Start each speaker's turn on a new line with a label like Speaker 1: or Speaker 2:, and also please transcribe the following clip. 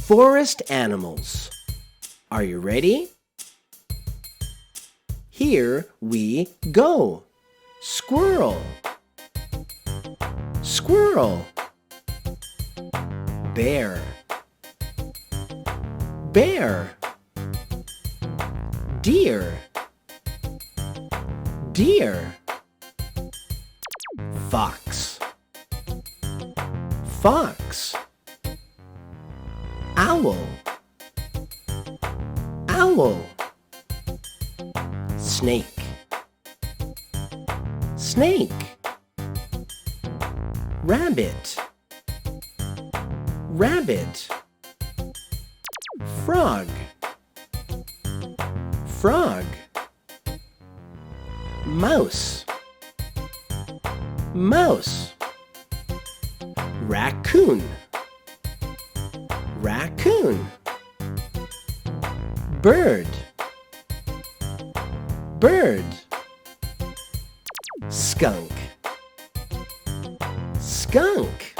Speaker 1: Forest animals. Are you ready? Here we go. Squirrel. Squirrel. Bear. Bear. Deer. Deer. Fox. Fox. Owl. Owl. Snake. Snake. Rabbit. Rabbit. Frog. Frog. Mouse. Mouse. Raccoon. Raccoon. Bird. Bird. Skunk. Skunk.